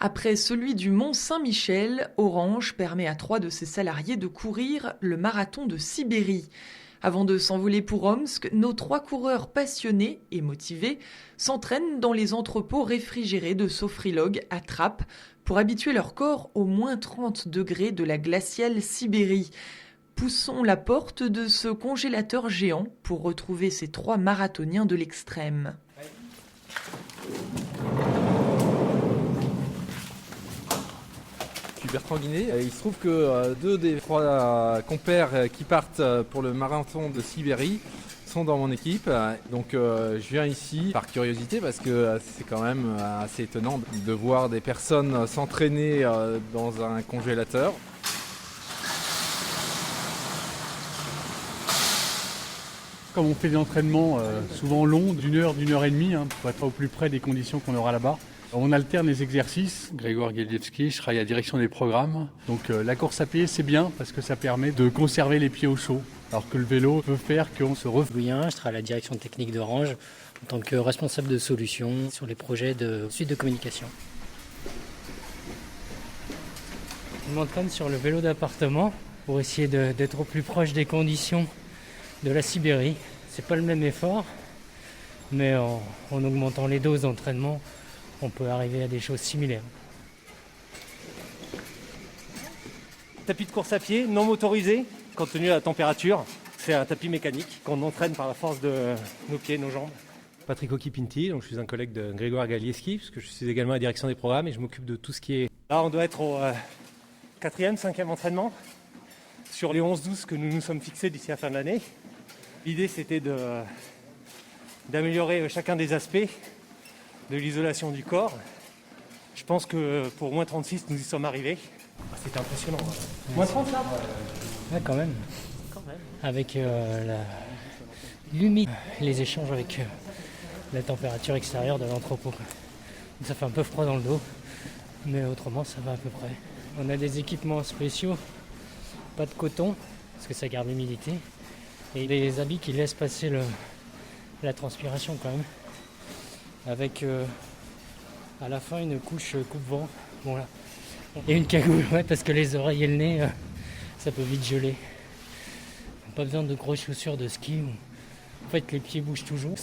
Après celui du Mont-Saint-Michel, Orange permet à 3 de ses salariés de courir le marathon de Sibérie. Avant de s'envoler pour Omsk, nos 3 coureurs passionnés et motivés s'entraînent dans les entrepôts réfrigérés de Sofrilog à Trappes pour habituer leur corps aux moins 30 degrés de la glaciale Sibérie. Poussons la porte de ce congélateur géant pour retrouver ces 3 marathoniens de l'extrême. Je suis Bertrand Guinet. Il se trouve que 2 des 3 compères qui partent pour le marathon de Sibérie sont dans mon équipe. Donc je viens ici par curiosité parce que c'est quand même assez étonnant de voir des personnes s'entraîner dans un congélateur. Comme on fait des entraînements souvent longs, d'1 heure, d'1 heure et demie, pour être au plus près des conditions qu'on aura là-bas. On alterne les exercices. Grégoire Galievski, je travaille à la direction des programmes. Donc la course à pied, c'est bien parce que ça permet de conserver les pieds au chaud. Alors que le vélo peut faire qu'on se refroidit. Je travaille à la direction technique d'Orange en tant que responsable de solutions sur les projets de suite de communication. Je m'entraîne sur le vélo d'appartement pour essayer d'être au plus proche des conditions de la Sibérie. C'est pas le même effort, mais en augmentant les doses d'entraînement, on peut arriver à des choses similaires. Tapis de course à pied, non motorisé, compte tenu de la température. C'est un tapis mécanique qu'on entraîne par la force de nos pieds, nos jambes. Patrick Occhipinti, donc je suis un collègue de Grégoire Galievski, puisque je suis également à la direction des programmes et je m'occupe de tout ce qui est... Là, on doit être au 4e, 5e entraînement sur les 11-12 que nous nous sommes fixés d'ici la fin de l'année. L'idée, c'était d'améliorer chacun des aspects de l'isolation du corps. Je pense que pour moins 36, nous y sommes arrivés. C'était impressionnant. Moins 30 là ? Ouais, quand même. Avec l'humidité, les échanges avec la température extérieure de l'entrepôt. Donc ça fait un peu froid dans le dos, mais autrement ça va à peu près. On a des équipements spéciaux, pas de coton, parce que ça garde l'humidité, et des habits qui laissent passer la transpiration quand même, avec à la fin une couche coupe-vent, bon là, et une cagoule, ouais, parce que les oreilles et le nez, ça peut vite geler. Pas besoin de grosses chaussures de ski. En fait, les pieds bougent toujours,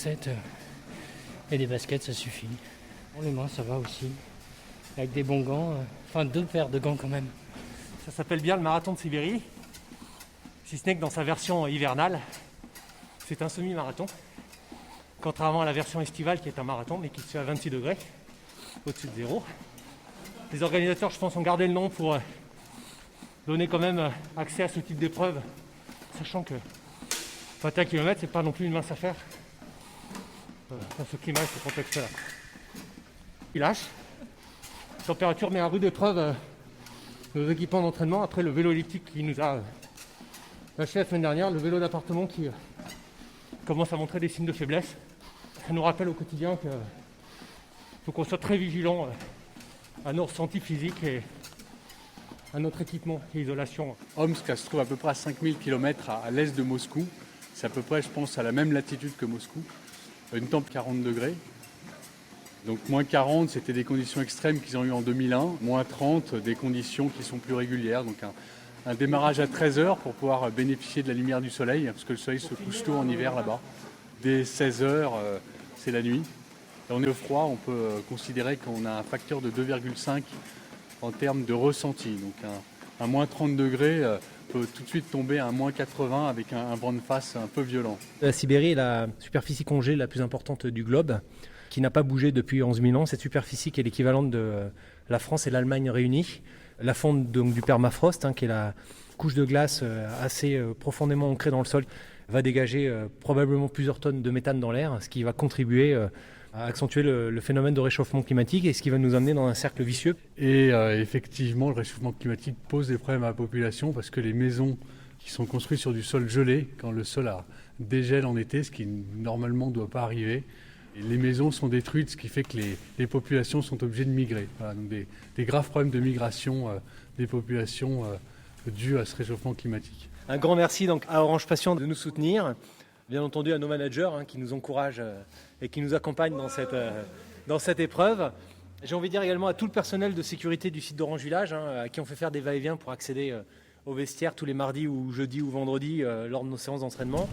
et des baskets, ça suffit. Pour les mains, ça va aussi. Avec des bons gants, 2 paires de gants quand même. Ça s'appelle bien le marathon de Sibérie, si ce n'est que dans sa version hivernale, c'est un semi-marathon. Contrairement à la version estivale qui est un marathon, mais qui se fait à 26 degrés, au-dessus de zéro. Les organisateurs, je pense, ont gardé le nom pour donner quand même accès à ce type d'épreuve, sachant que 21 km, c'est pas non plus une mince affaire dans ce climat et ce contexte-là. Il lâche. La température met à rude épreuve nos équipements d'entraînement. Après le vélo elliptique qui nous a lâché la semaine dernière, le vélo d'appartement qui commence à montrer des signes de faiblesse. Ça nous rappelle au quotidien qu'il faut qu'on soit très vigilant à nos ressentis physiques et à notre équipement et isolation. Omsk se trouve à peu près à 5000 km à l'est de Moscou. C'est à peu près, je pense, à la même latitude que Moscou. Une temp 40 degrés. Donc moins 40, c'était des conditions extrêmes qu'ils ont eues en 2001. Moins 30, des conditions qui sont plus régulières. Donc un démarrage à 13h pour pouvoir bénéficier de la lumière du soleil, parce que le soleil se couche tôt en hiver là-bas. Dès 16h, c'est la nuit. Et on est au froid, on peut considérer qu'on a un facteur de 2,5 en termes de ressenti. Donc un moins 30 degrés peut tout de suite tomber à un moins 80 avec un vent de face un peu violent. La Sibérie est la superficie congelée la plus importante du globe, qui n'a pas bougé depuis 11 000 ans. Cette superficie qui est l'équivalente de la France et l'Allemagne réunies. La fonte donc, du permafrost, qui est la couche de glace assez profondément ancrée dans le sol, va dégager probablement plusieurs tonnes de méthane dans l'air, ce qui va contribuer à accentuer le phénomène de réchauffement climatique et ce qui va nous amener dans un cercle vicieux. Et effectivement, le réchauffement climatique pose des problèmes à la population parce que les maisons qui sont construites sur du sol gelé, quand le sol dégèle en été, ce qui normalement ne doit pas arriver, et les maisons sont détruites, ce qui fait que les populations sont obligées de migrer. Voilà, donc des graves problèmes de migration des populations dus à ce réchauffement climatique. Un grand merci donc à Orange Passion de nous soutenir, bien entendu à nos managers qui nous encouragent et qui nous accompagnent dans cette épreuve. J'ai envie de dire également à tout le personnel de sécurité du site d'Orange Village, à qui on fait faire des va-et-vient pour accéder au vestiaire tous les mardis ou jeudis ou vendredis lors de nos séances d'entraînement.